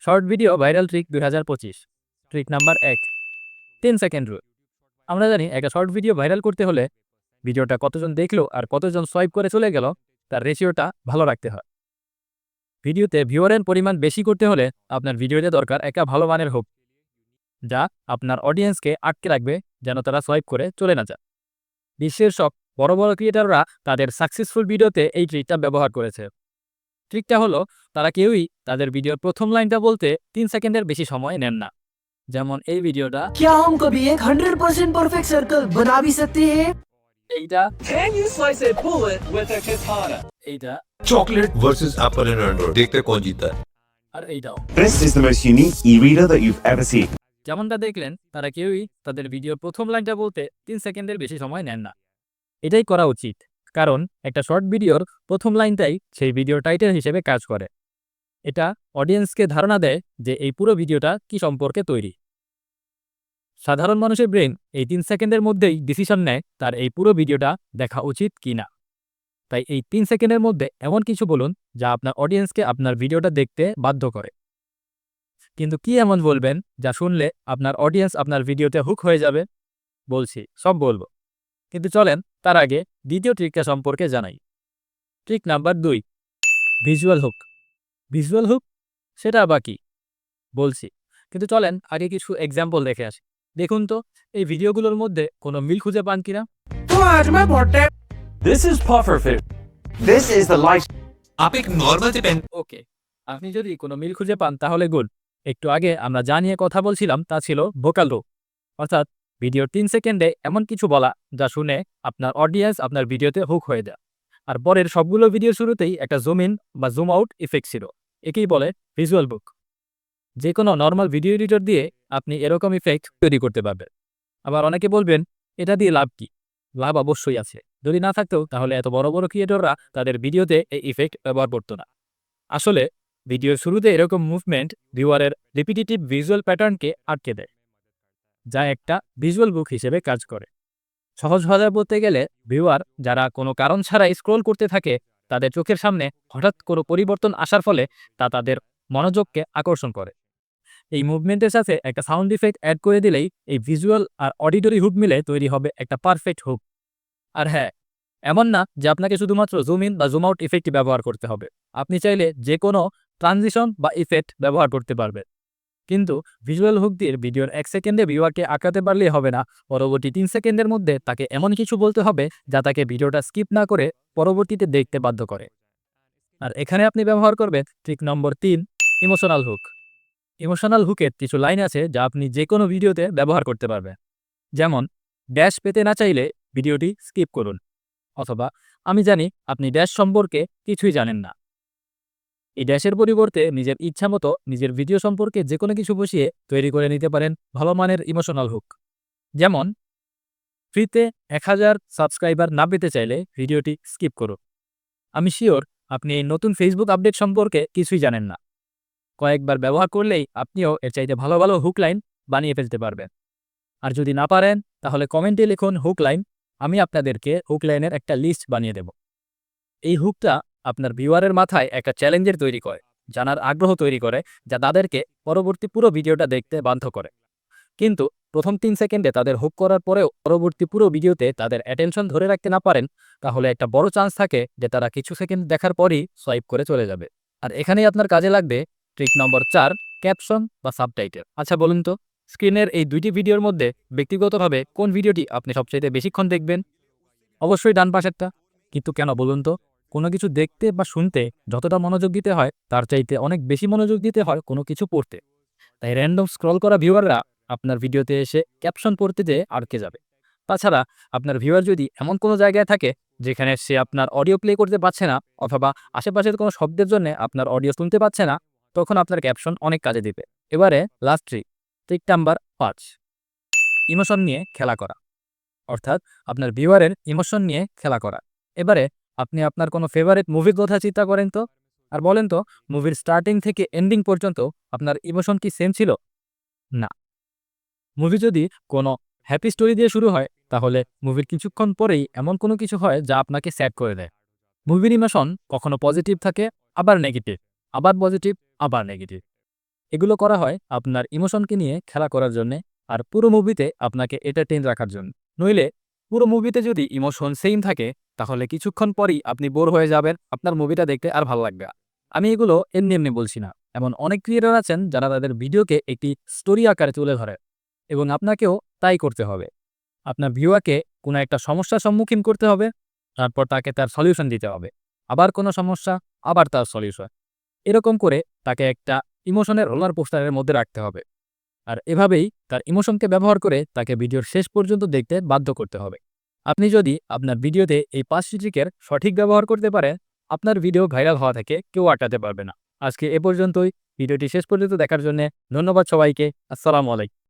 Short video viral trick 2025। Trick number 1, 10 second rule. আমরা জানি একটা শর্ট ভিডিও ভাইরাল করতে হলে ভিডিওটা কতজন দেখলো আর কতজন সোয়াইপ করে চলে গেল তার রেশিওটা ভালো রাখতে হয়। ভিডিওতে ভিউয়ারের পরিমাণ বেশি করতে হলে আপনার ভিডিওতে দরকার একটা ভালো মানের হোক, যা আপনার অডিয়েন্সকে আটকে রাখবে যেন তারা সোয়াইপ করে চলে না যায়। বিশ্বের সব বড় বড় ক্রিয়েটররা তাদের সাকসেসফুল ভিডিওতে এই ট্রিকটা ব্যবহার করেছে। ট্রিকটা হলো, তারা কেউই তাদের ভিডিওর প্রথম লাইনটা বলতে 3 সেকেন্ডের বেশি সময় নেন না। যেমন এই ভিডিওটা, क्या हम कभी एक 100% परफेक्ट सर्कल बना भी सकते हैं? এইটা, Can you slice a bullet with a katana? এইটা Chocolate versus Apple and Android. देखते हैं कौन जीता है। আর এইটাও। This is the most unique e-reader that you've ever seen. যেমনটা দেখলেন, তারা কেউই তাদের ভিডিওর প্রথম লাইনটা বলতে 3 সেকেন্ডের বেশি সময় নেন না। এটাই করা উচিত, কারণ একটা শর্ট ভিডিওর প্রথম লাইনটাই সেই ভিডিওর টাইটেল হিসেবে কাজ করে। এটা অডিয়েন্সকে ধারণা দেয় যে এই পুরো ভিডিওটা কি সম্পর্কে তৈরি। সাধারণ মানুষের ব্রেন এই 3 সেকেন্ডের মধ্যেই ডিসিশন নেয় তার এই পুরো ভিডিওটা দেখা উচিত কিনা। তাই এই 3 সেকেন্ডের মধ্যে এমন কিছু বলুন যা আপনার অডিয়েন্সকে আপনার ভিডিওটা দেখতে বাধ্য করে। কিন্তু কি এমন বলবেন যা শুনলে আপনার অডিয়েন্স আপনার ভিডিওতে হুক হয়ে যাবে? বলছি, সব বলবো। কিন্তু চলেন তার আগে দ্বিতীয় ট্রিকটা সম্পর্কে জানাই। Trick number 2, visual hook. Visual hook সেটা আবার কি? বলছি, কিন্তু চলেন আগে কিছু এক্সাম্পল দেখে আসি। দেখুন তো এই ভিডিওগুলোর মধ্যে কোনো মিল খুঁজে পান কিনা। तो आज मैं बहुत This is pufferfish. This is the life. आप एक नॉर्मल से पेन ওকে, আপনি যদি কোনো মিল খুঁজে পান তাহলে গুড। একটু আগে আমরা যা নিয়ে কথা বলছিলাম তা ছিল ভোকাল হুক, অর্থাৎ ভিডিওর 3 সেকেন্ডে এমন কিছু বলা যা শুনে আপনার অডিয়েন্স আপনার ভিডিওতে হুক হয়ে যায়। আর পরের সবগুলো ভিডিও শুরুতেই একটা জুম ইন বা জুম আউট ইফেক্ট ছিল। একেই বলে ভিজুয়াল হুক। যে কোনো নর্মাল ভিডিও এডিটর দিয়ে আপনি এরকম ইফেক্ট তৈরি করতে পারবেন। আবার অনেকে বলবেন, এটা দিয়ে লাভ কি? লাভ অবশ্যই আছে। যদি না থাকতো তাহলে এত বড় বড় ক্রিয়েটররা তাদের ভিডিওতে এই ইফেক্ট ব্যবহার করতো না। আসলে ভিডিওর শুরুতে এরকম মুভমেন্ট ভিউয়ারের রিপিটিটিভ ভিজুয়াল প্যাটার্নকে আটকে দেয়, যা একটা ভিজুয়াল বুক হিসেবে কাজ করে। সহজ ভাষায় বলতে গেলে, ভিউয়ার যারা কোনো কারণ ছাড়াই স্ক্রোল করতে থাকে তাদের চোখের সামনে হঠাৎ কোনো পরিবর্তন আসার ফলে তা তাদের মনোযোগকে আকর্ষণ করে। এই মুভমেন্টের সাথে একটা সাউন্ড ইফেক্ট অ্যাড করে দিলেই এই ভিজুয়াল আর অডিটরি হুক মিলে তৈরি হবে একটা পারফেক্ট হুক। আর হ্যাঁ, এমন না যে আপনাকে শুধুমাত্র জুম ইন বা জুম আউট ইফেক্টই ব্যবহার করতে হবে। আপনি চাইলে যে কোনো ট্রানজিশন বা ইফেক্ট ব্যবহার করতে পারবেন। কিন্তু ভিজুয়াল হুক দিয়ে ভিডিওর 1 সেকেন্ডে ভিউয়ারকে আঁকাতে পারলেই হবে না। পরবর্তী 3 সেকেন্ডের মধ্যে তাকে এমন কিছু বলতে হবে যা তাকে ভিডিওটা স্কিপ না করে পরবর্তীতে দেখতে বাধ্য করে। আর এখানে আপনি ব্যবহার করবেন trick number 3, emotional hook. Emotional হুকের কিছু লাইন আছে যা আপনি যে কোনো ভিডিওতে ব্যবহার করতে পারবেন। যেমন, ড্যাশ পেতে না চাইলে ভিডিওটি স্কিপ করুন, অথবা আমি জানি আপনি ড্যাশ সম্পর্কে কিছুই জানেন না। এই ড্যাশের পরিবর্তে নিজের ইচ্ছামতো নিজের ভিডিও সম্পর্কে যে কোনো কিছু বসিয়ে তৈরি করে নিতে পারেন ভালো মানের ইমোশনাল হুক। যেমন, ফ্রিতে 1000 সাবস্ক্রাইবার না পেতে চাইলে ভিডিওটি স্কিপ করুন। আমি শিওর আপনি এই নতুন ফেসবুক আপডেট সম্পর্কে কিছুই জানেন না। কয়েকবার ব্যবহার করলেই আপনিও এর চাইতে ভালো ভালো হুক লাইন বানিয়ে ফেলতে পারবেন। আর যদি না পারেন তাহলে কমেন্টে লিখুন হুক লাইন, আমি আপনাদেরকে হুক লাইনের একটা লিস্ট বানিয়ে দেব। এই হুকটা আপনার ভিউয়ারের মাথায় একটা চ্যালেঞ্জের তৈরি করে, জানার আগ্রহ তৈরি করে, যা তাদেরকে পরবর্তী পুরো ভিডিওটা দেখতে বাধ্য করে। কিন্তু প্রথম 3 সেকেন্ডে তাদের হুক করার পরেও পরবর্তী পুরো ভিডিওতে তাদের অ্যাটেনশন ধরে রাখতে না পারেন, তাহলে একটা বড় চান্স থাকে যে তারা কিছু সেকেন্ড দেখার পরই সোয়াইপ করে চলে যাবে। আর এখানেই আপনার কাজে লাগবে ট্রিক নম্বর 4, ক্যাপশন বা সাবটাইটেল। আচ্ছা বলুন তো, স্ক্রিনের এই 2টি ভিডিওর মধ্যে ব্যক্তিগতভাবে কোন ভিডিওটি আপনি সবচাইতে বেশিক্ষণ দেখবেন? অবশ্যই ডান পাশেরটা। কিন্তু কেন বলুন তো? কোনো কিছু দেখতে বা শুনতে যতটা মনোযোগ দিতে হয় তার চাইতে অনেক বেশি মনোযোগ দিতে হয় কোনো কিছু পড়তে। তাই র্যান্ডম স্ক্রল করা ভিউয়াররা আপনার ভিডিওতে এসে ক্যাপশন পড়তে যেয়ে আটকে যাবে। তাছাড়া আপনার ভিউয়ার যদি এমন কোনো জায়গায় থাকে যেখানে সে আপনার অডিও প্লে করতে পারছে না, অথবা আশেপাশের কোনো শব্দের জন্য আপনার অডিও শুনতে পাচ্ছে না, তখন আপনার ক্যাপশন অনেক কাজে দিবে। এবারে লাস্ট ট্রিক নাম্বার 5, ইমোশন নিয়ে খেলা করা, অর্থাৎ আপনার ভিউয়ারের ইমোশন নিয়ে খেলা করা। এবারে আপনি আপনার কোনো ফেভারিট মুভির কথা চিন্তা করেন তো, আর বলেন তো মুভির স্টার্টিং থেকে এন্ডিং পর্যন্ত আপনার ইমোশন কি সেম ছিল? না। মুভি যদি কোনো হ্যাপি স্টোরি দিয়ে শুরু হয়, তাহলে মুভির কিছুক্ষণ পরেই এমন কোনো কিছু হয় যা আপনাকে স্যাড করে দেয়। মুভির ইমোশন কখনো পজিটিভ থাকে, আবার নেগেটিভ, আবার পজিটিভ, আবার নেগেটিভ। এগুলো করা হয় আপনার ইমোশনকে নিয়ে খেলা করার জন্যে, আর পুরো মুভিতে আপনাকে এন্টারটেইন রাখার জন্য। নইলে পুরো মুভিতে যদি ইমোশন সেম থাকে তাহলে কিছুক্ষণ পরই আপনি বোর হয়ে যাবেন, আপনার মুভিটা দেখতে আর ভালো লাগবে না। আমি এগুলো এমনি এমনি বলছি না, এমন অনেক ক্রিয়েটর আছেন যারা তাদের ভিডিওকে একটি স্টোরি আকারে তুলে ধরে, এবং আপনাকেও তাই করতে হবে। আপনার ভিউয়ারকে কোনো একটা সমস্যার সম্মুখীন করতে হবে, তারপর তাকে তার সলিউশন দিতে হবে, আবার কোনো সমস্যা, আবার তার সলিউশন। এরকম করে তাকে একটা ইমোশনের রোলার পোস্টারের মধ্যে রাখতে হবে, আর এভাবেই তার ইমোশনকে ব্যবহার করে তাকে ভিডিওর শেষ পর্যন্ত দেখতে বাধ্য করতে হবে। আপনি যদি আপনার ভিডিওতে এই 5টি ট্রিকের সঠিক ব্যবহার করতে পারেন, আপনার ভিডিও ভাইরাল হওয়া থেকে কেউ আটকাতে পারবে না। আজকে এ পর্যন্তই। ভিডিওটি শেষ পর্যন্ত দেখার জন্য ধন্যবাদ সবাইকে। আসসালামু আলাইকুম।